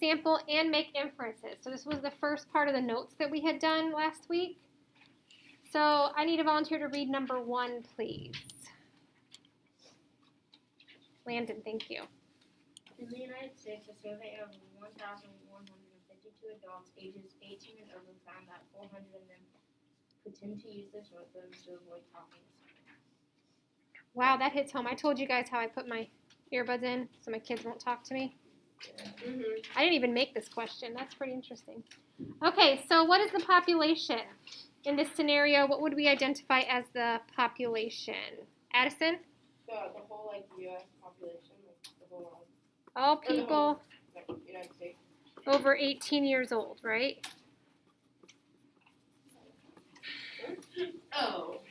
sample and make inferences. So this was the first part of the notes that we had done last week. So I need a volunteer to read number 1, please. Landon, thank you. In the United States, a survey of 1,152 adults ages 18 and over found that 400 of them pretend to use their smartphones to avoid talking. Wow, that hits home. I told you guys how I put my earbuds in so my kids won't talk to me. I didn't even make this question. That's pretty interesting. Okay, so what is the population? In this scenario, what would we identify as the population? Addison? The whole U.S. population, the whole world. All people United States. over 18 years old, right? Oh.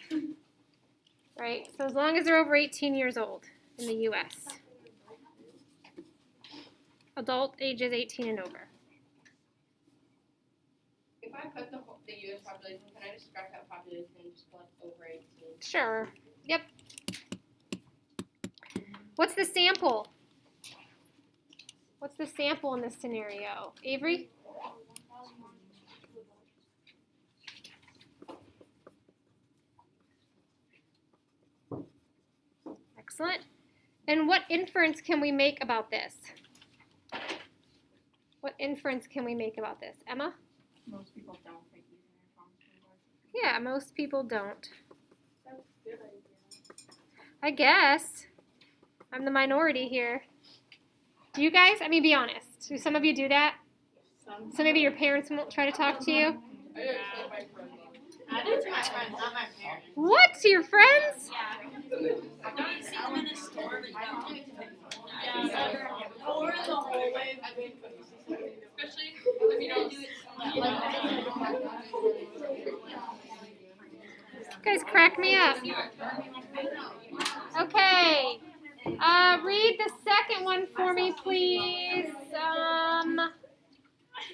Right, so as long as they're over 18 years old in the U.S. Adult ages 18 and over. If I put the U.S. population, can I just scratch that population and just put over 18? Sure. Yep. What's the sample? What's the sample in this scenario? Avery? Excellent. And what inference can we make about this? What inference can we make about this? Emma? Most people don't think using their phones anymore. Yeah, most people don't. That's a good idea. I guess. I'm the minority here. Do you guys? I mean, be honest. Do some of you do that? So maybe your parents won't try to talk to you? I do it to my friends. I do it to my friends, not my parents. What? To your friends? Yeah. Don't you see them in the store, but you don't do it to them? Yeah. Or in the hallway. Especially if you don't do it You guys crack me up. Okay. Read the second one for me, please.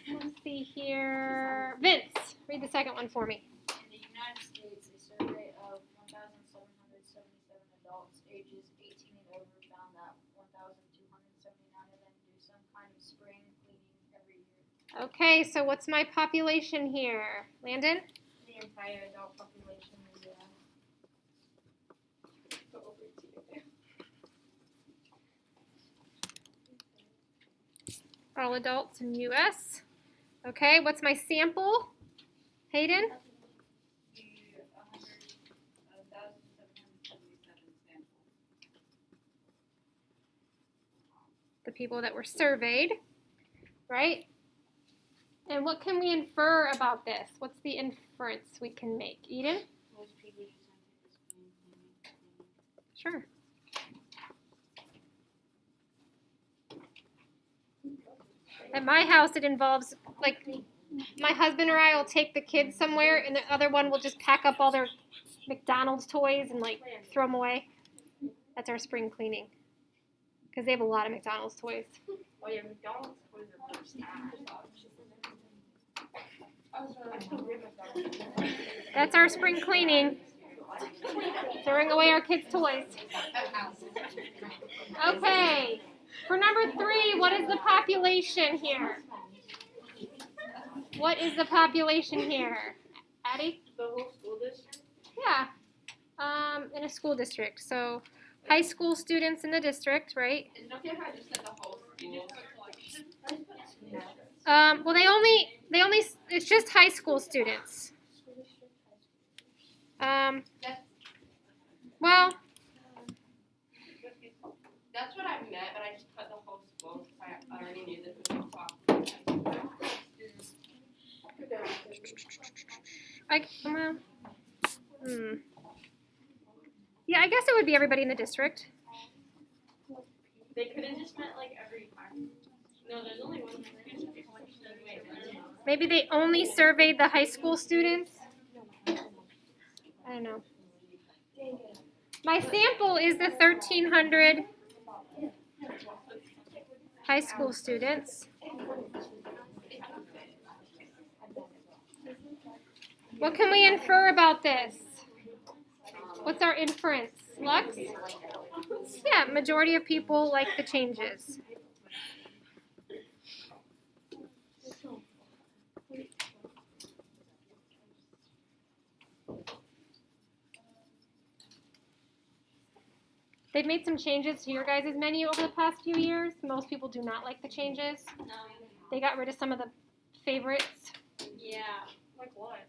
Let's see here. Vince, read the second one for me. In the United States, a survey of 1,777 adults ages 18 and over found that 1,279 of them do some kind of spring cleaning every year. Okay, so what's my population here? Landon? The entire adult population is All adults in U.S. Okay, what's my sample? Hayden? The people that were surveyed, right? And what can we infer about this? What's the inference we can make? Eden? most people just don't take the spring cleaning. Sure. At my house, it involves, like, my husband or I will take the kids somewhere, and the other one will just pack up all their McDonald's toys and, like, throw them away. That's our spring cleaning. Because they have a lot of McDonald's toys. Oh yeah, McDonald's toys are worse. That's our spring cleaning. Throwing away our kids' toys. Okay. For number 3, what is the population here? What is the population here? Addie? The whole school district? Yeah. In a school district. So high school students in the district, right? Is it okay if I just said the whole school? Well, they only, it's just high school students. Well, That's what I meant, but I just put the whole school because I already knew this was a yeah, I guess it would be everybody in the district. They could have just meant like every time. No, there's only one. Maybe they only surveyed the high school students. I don't know. My sample is the 1,300 high school students. What can we infer about this? What's our inference? Lux? Yeah, majority of people like the changes. They've made some changes to your guys' menu over the past few years. Most people do not like the changes. No. They got rid of some of the favorites. Yeah. Like what?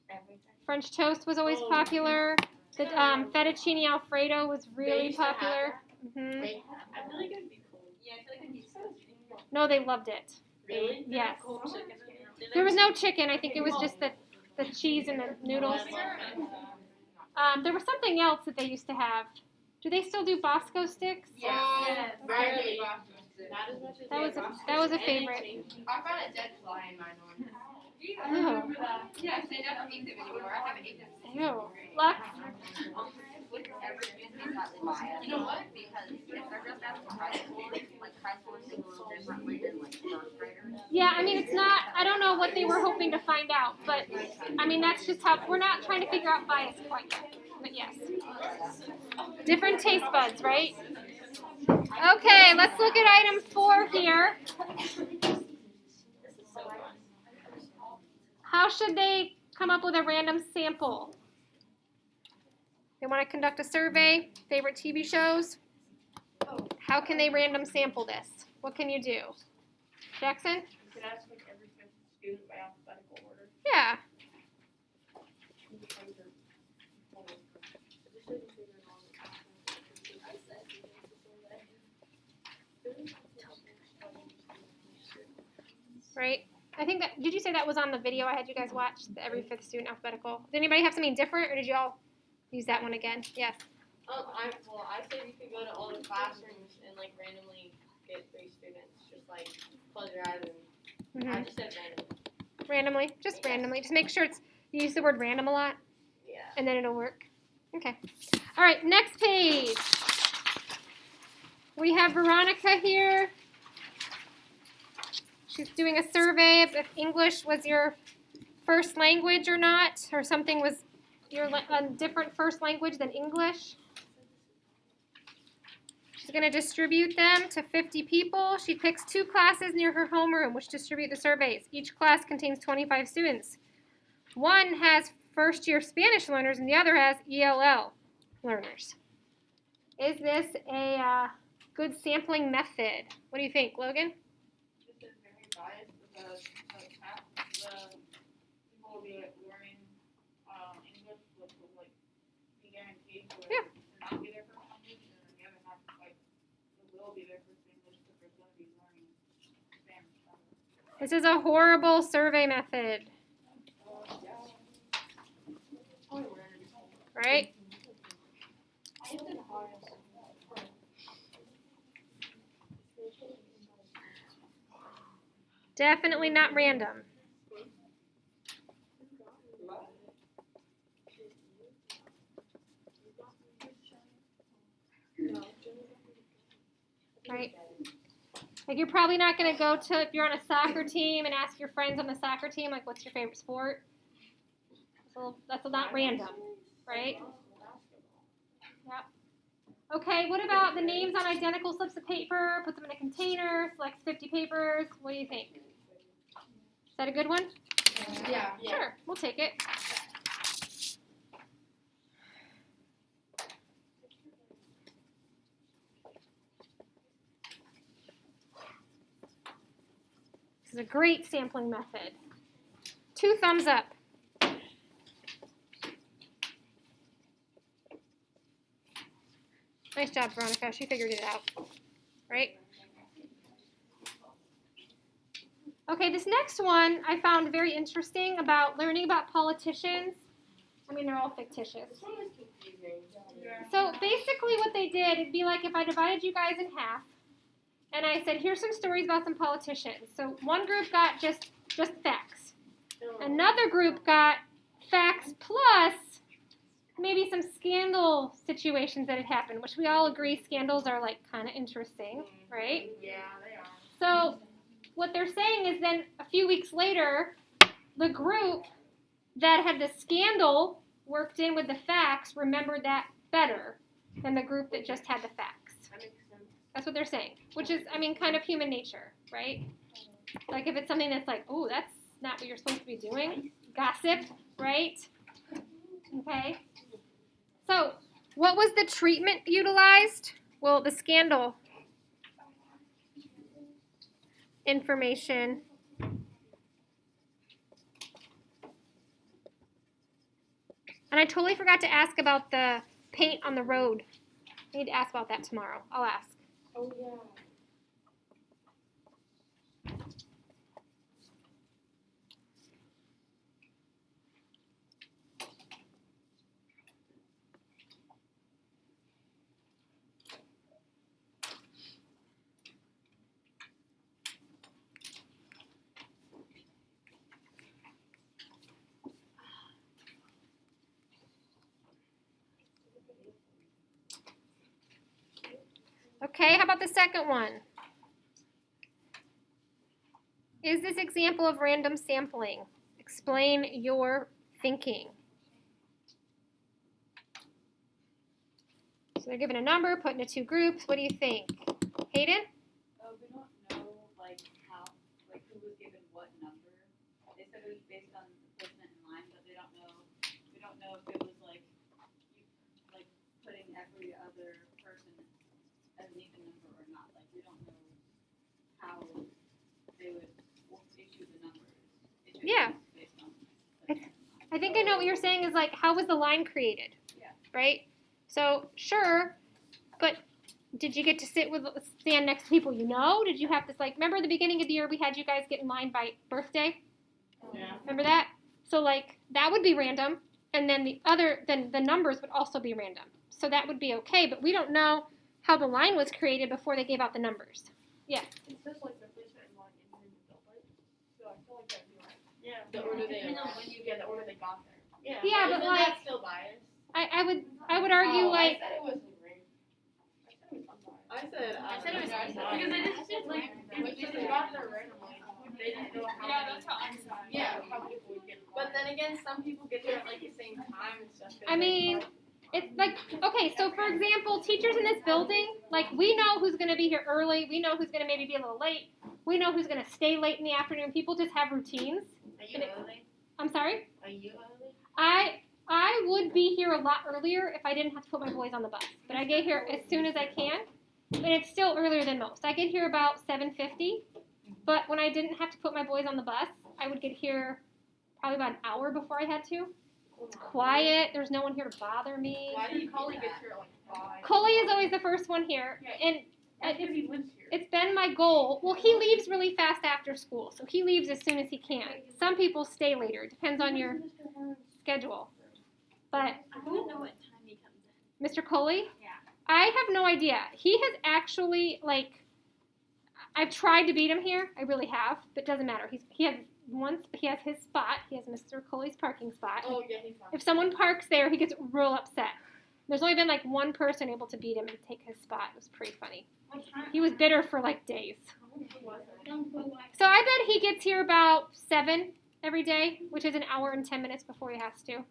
Everything. French toast was always popular. The fettuccine Alfredo was really popular. Hmm They I feel like it'd be cool. Yeah, I feel like it'd be so cool. No, they loved it. Really? Yes. Cool chicken. There was no chicken. I think it was just the cheese and the noodles. There was something else that they used to have. Do they still do Bosco sticks? Yes. Very. Not as much as That was a favorite. I found a dead fly in my one. Ew. Yes, they never eat them anymore. I haven't eaten them. Ew. Lux? Would ever excuse me slightly biased. You know what? Because if they're just asking high school, like high school is a little differently than like first graders. Yeah, I mean, it's not, I don't know what they were hoping to find out, but, I mean, that's just how, we're not trying to figure out bias quite yet, but yes. Different taste buds, right? Okay, let's look at item 4 here. How should they come up with a random sample? They want to conduct a survey, favorite TV shows. How can they random sample this? What can you do? Jackson? You could ask like every fifth student by alphabetical order. Yeah. Right? I think that, did you say that was on the video I had you guys watch, the every fifth student alphabetical? Did anybody have something different, or did you all use that one again? Yes. I said you could go to all the classrooms and like randomly get 3 students, just like close your eyes and I just said randomly. Randomly. Just make sure you use the word random a lot, Yeah. and then it'll work. Okay. All right, next page. We have Veronica here. She's doing a survey if English was your first language or not, or something was a different first language than English. She's going to distribute them to 50 people. She picks 2 classes near her homeroom which distribute the surveys. Each class contains 25 students. One has first-year Spanish learners and the other has ELL learners. Is this a good sampling method? What do you think, Logan? This is very biased because the people will be like learning English, which will like be guaranteed to not be their first language, and then the other half like it will be their first English because they're going to be learning Spanish. This is a horrible survey method. Right? Definitely not random. Right? Like you're probably not going to go to, if you're on a soccer team and ask your friends on the soccer team, like, what's your favorite sport? So that's not random, right? Yep. Okay, what about the names on identical slips of paper? Put them in a container, select 50 papers. What do you think? Is that a good one? Yeah. Sure, we'll take it. This is a great sampling method. 2 thumbs up. Nice job, Veronica. She figured it out. Right? Okay, this next one I found very interesting about learning about politicians. I mean, they're all fictitious. This one is confusing. So basically what they did, it'd be like if I divided you guys in half, and I said, here's some stories about some politicians. So one group got just facts. Another group got facts plus maybe some scandal situations that had happened, which we all agree scandals are like kind of interesting, right? Yeah, they are. So what they're saying is then a few weeks later, the group that had the scandal worked in with the facts remembered that better than the group that just had the facts. That makes sense. That's what they're saying, which is, I mean, kind of human nature, right? Like if it's something that's like, oh, that's not what you're supposed to be doing. Gossip, right? Okay. So What was the treatment utilized? Well, the scandal information. And I totally forgot to ask about the paint on the road. I need to ask about that tomorrow. I'll ask. Oh, yeah. Okay, how about the second one? Is this example of random sampling? Explain your thinking. So they're given a number, put into two groups. What do you think? Hayden? We don't know, like, how, like, who was given what number. They said it was based on the placement in line, but we don't know if it was, like, like, putting every other person as an even number or not. Like, we don't know how they would issue the numbers. Yeah. Based on I think I know what you're saying is like, how was the line created? Yeah. Right? So, sure, but did you get to stand next to people you know? Did you have this, like, remember the beginning of the year we had you guys get in line by birthday? Yeah. Remember that? So, like, that would be random, and then the numbers would also be random. So that would be okay, but we don't know how the line was created before they gave out the numbers. Yeah. It says like the placement in line and then the building. So I feel like that'd be right. Yeah. The order they Depending on arrived. when you get the order they got there. Yeah. Yeah, but isn't like, that still biased? I would argue like, I said it wasn't great. I said it was unbiased. I said it was unbiased. unbiased. Because they just did like, because they got there randomly. They didn't know how Yeah, many. that's how I said it. Yeah, how people would get in line. But then again, some people get there at like the same time and stuff. I mean, it's like, okay, so for example, teachers in this building, like, we know who's going to be here early. We know who's going to maybe be a little late. We know who's going to stay late in the afternoon. People just have routines. Are you early? I'm sorry? Are you early? I would be here a lot earlier if I didn't have to put my boys on the bus. But I get here as soon as I can. And it's still earlier than most. I get here about 7:50. But when I didn't have to put my boys on the bus, I would get here probably about an hour before I had to. It's quiet. There's no one here to bother me. Why do you Coley get here at like 5? Coley is always the first one here. And Because he lives here. it's been my goal. Well, he leaves really fast after school. So he leaves as soon as he can. Some people stay later. It depends on your schedule. But I don't know what time he comes in. Mr. Coley? Yeah. I have no idea. He has actually, like, I've tried to beat him here. I really have. But it doesn't matter. He has his spot. He has Mr. Coley's parking spot. Oh, yeah, he's fine. If someone parks there, he gets real upset. There's only been, like, one person able to beat him and take his spot. It was pretty funny. He was bitter for, like, days. So I bet he gets here about 7 every day, which is an hour and 10 minutes before he has to.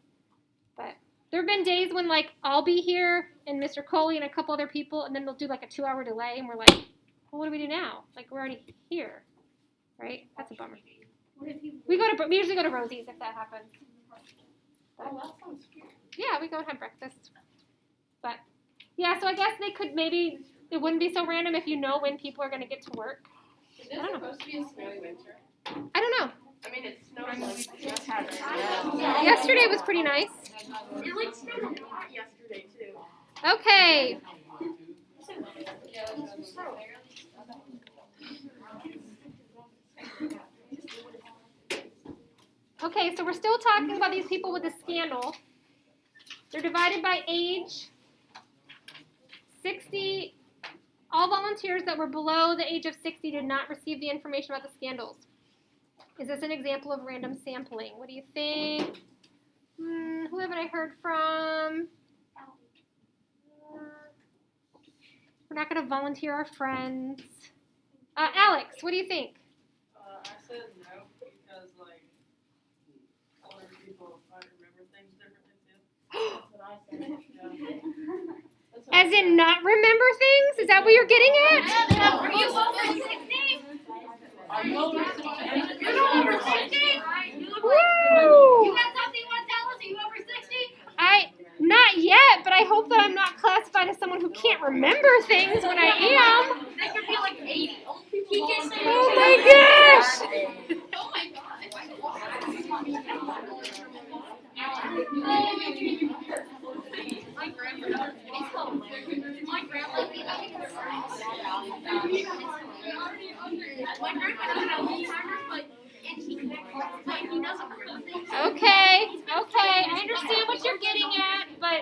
But there have been days when, like, I'll be here and Mr. Coley and a couple other people, and then they'll do, like, a 2-hour delay, and we're like, well, what do we do now? Like, we're already here, right? That's a bummer. We usually go to Rosie's if that happens. Oh, that sounds cute. Yeah, we go and have breakfast. But, yeah, so I guess they could maybe, it wouldn't be so random if you know when people are going to get to work. Is this supposed to be a snowy winter? I don't know. I mean, it snowed like Yesterday was pretty nice. It like snowed a lot yesterday too. Okay. Okay, so we're still talking about these people with the scandal. They're divided by age. 60, all volunteers that were below the age of 60 did not receive the information about the scandals. Is this an example of random sampling? What do you think? Who haven't I heard from? We're not going to volunteer our friends. Alex, what do you think? I said no because, like, older people might remember things differently too. That's what I said. Yeah. As in not remember things? Is that what you're getting at? Are you over 60? Are you over 60? You're not over 60? Woo! You got something you want to tell us? Are you over 60? Not yet, but I hope that I'm not my gosh! Oh my god. Okay, I understand what you're getting at, but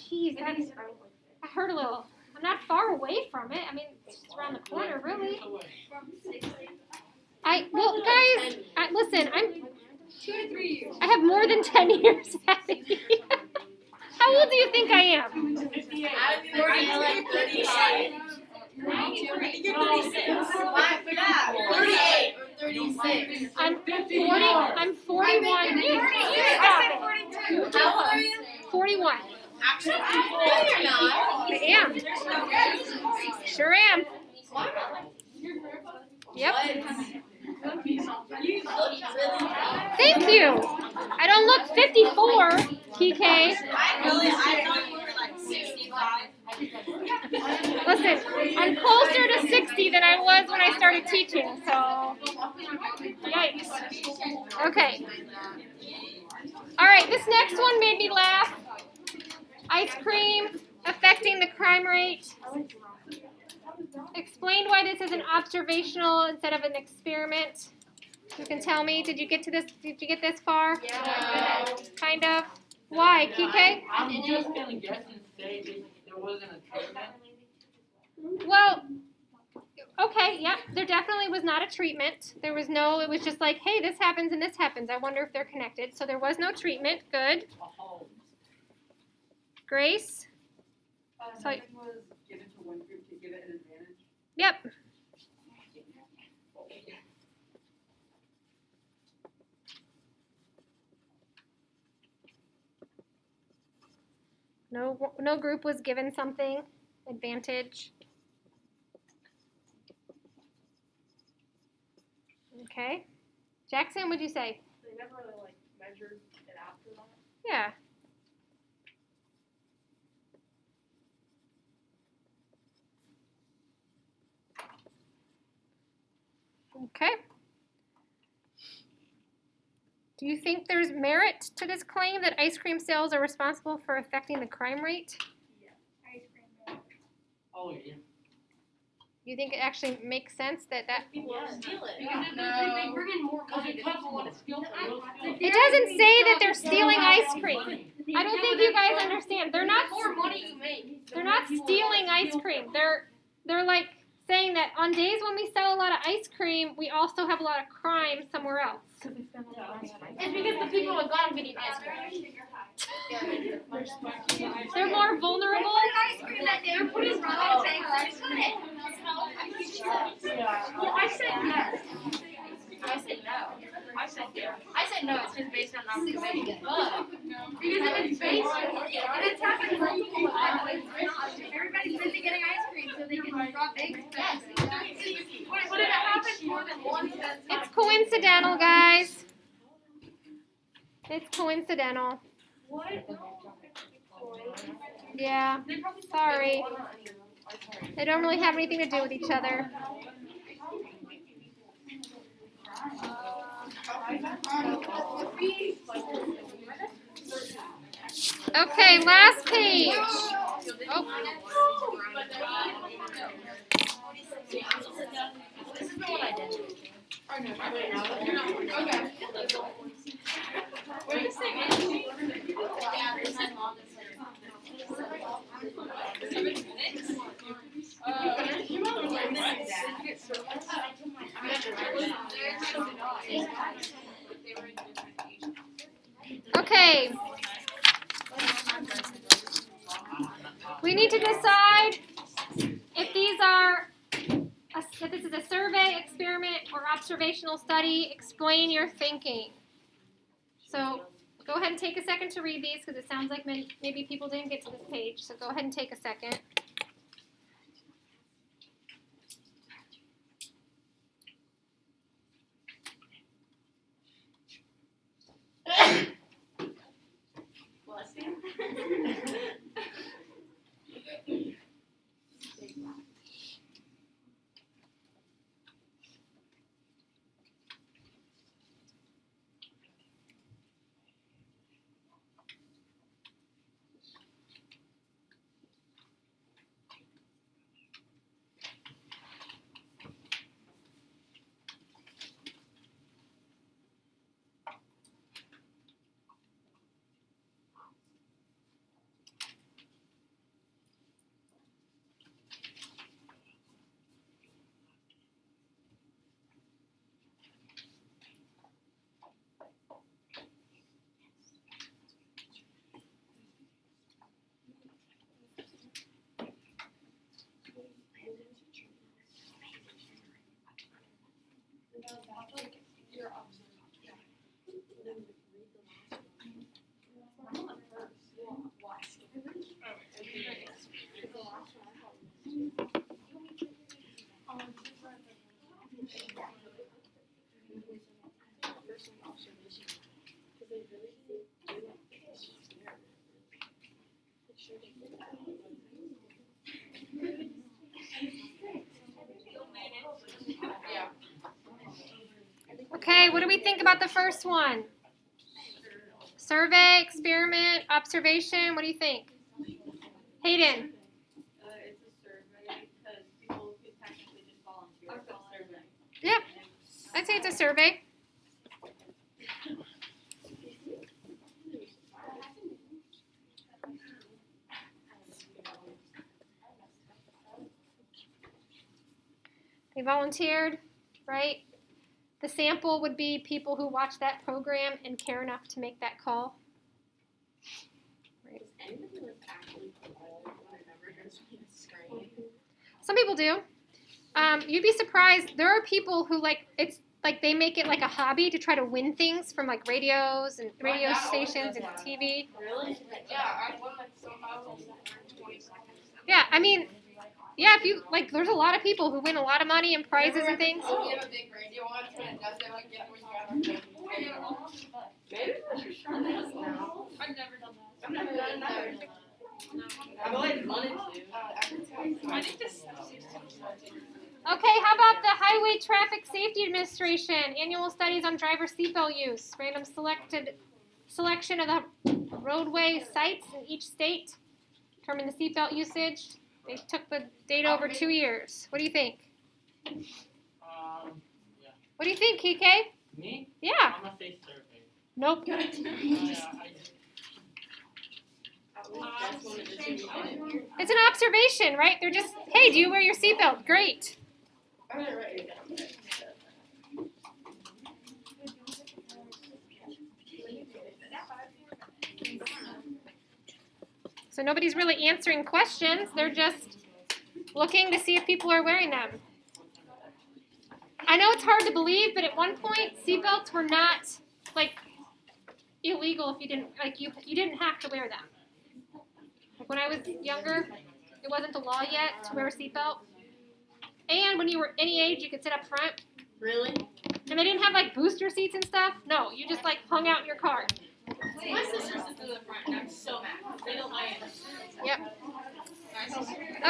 geez, I heard a little. I'm not far away from it. I mean, it's just around the corner, really. Guys, listen, I'm 2 to 3 years. I have more than 10 years ahead of you. How old do you think I am? I'm 38. I'm 36. I'm 41. You're 38. I said 42. How old are you? 41. Actually, no, you're not. I am. Sure am. Yep. Thank you. I don't look 54, TK. I thought you were like 65. Listen, I'm closer to 60 than I was when I started teaching, so yikes. Okay. All right, this next one made me laugh. Ice cream affecting the crime rate. Explain why this is an observational instead of an experiment. You can tell me. Did you get to this? Did you get this far? Yeah. Kind of. Why, Kike? I'm just gonna guess and say there wasn't a treatment. Well, okay, yep. There definitely was not a treatment. There was no. It was just like, hey, this happens and this happens. I wonder if they're connected. So there was no treatment. Good. Grace. So, Nothing was given to one group to give it an advantage. yep. No group was given something advantage. Okay. Jackson, what'd you say? They never really measured it after that. Yeah. Okay. Do you think there's merit to this claim that ice cream sales are responsible for affecting the crime rate? Oh yeah. You think it actually makes sense that People steal it. They bring in more money. People want to steal from those people. it doesn't say that they're stealing ice cream. I don't think you guys understand. They're not They're not stealing ice cream. They're like saying that on days when we sell a lot of ice cream, we also have a lot of crime somewhere else. It's because the people have gone getting ice cream. They're more vulnerable. Ice cream that they're putting wrong things. I said yes. I said no. I said no. It's just based on observation. Because if it's based, if it's happening to people, everybody's busy getting ice cream so they can rob eggs. Yes. But if it happens more than once, that's not. It's coincidental, guys. It's coincidental. What? Yeah. Sorry. They don't really have anything to do with each other. Okay, last page. Oh. This is the one I did. Okay. What are you saying? Yeah, there's that long. Okay. We need to decide if these are if this is a survey, experiment, or observational study. Explain your thinking. So go ahead and take a second to read these because it sounds like maybe people didn't get to this page. So go ahead and take a second. Okay, what do we think about the first one? Survey, experiment, observation, what do you think? Hayden? It's a survey because people could technically just volunteer for the survey. Yeah, I'd say it's a survey. They volunteered, right? The sample would be people who watch that program and care enough to make that call. Right. Some people do. You'd be surprised. There are people who it's like they make it like a hobby to try to win things from like radios and radio stations and TV. Really? Yeah, I won like somehow 20 seconds. Yeah, I mean, yeah, if you like, there's a lot of people who win a lot of money and prizes and things. Oh, you have a big radio on it and it does it like that when you got maybe I should try this now. I've never done that. I've never done that. I've always wanted to. I think this. Okay, how about the Highway Traffic Safety Administration annual studies on driver seatbelt use? Random selection of the roadway sites in each state. Determine the seatbelt usage. They took the data over 2 years. What do you think? Yeah. What do you think, Kike? Me? Yeah. I'm gonna say survey. Nope. It's an observation, right? They're just, hey, do you wear your seatbelt? Great. So nobody's really answering questions. They're just looking to see if people are wearing them. I know it's hard to believe, but at one point, seatbelts were not like illegal if you didn't you didn't have to wear them. Like when I was younger, it wasn't a law yet to wear a seatbelt. And when you were any age, you could sit up front. Really? And they didn't have like booster seats and stuff. No, you just like hung out in your car. My sister sits in the front and I'm so mad. They don't like it. Yep.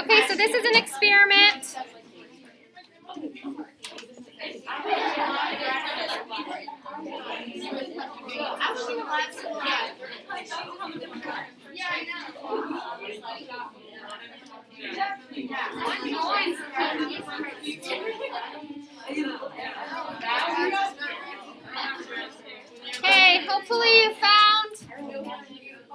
Okay, so this is an experiment. Okay, hopefully you found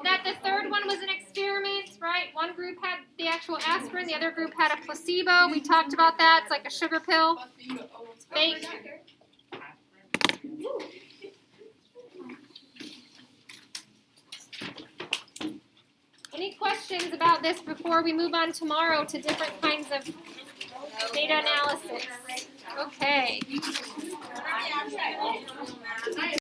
that the third one was an experiment, right? One group had the actual aspirin, the other group had a placebo. We talked about that. It's like a sugar pill. It's fake. Any questions about this before we move on tomorrow to different kinds of data analysis? Okay.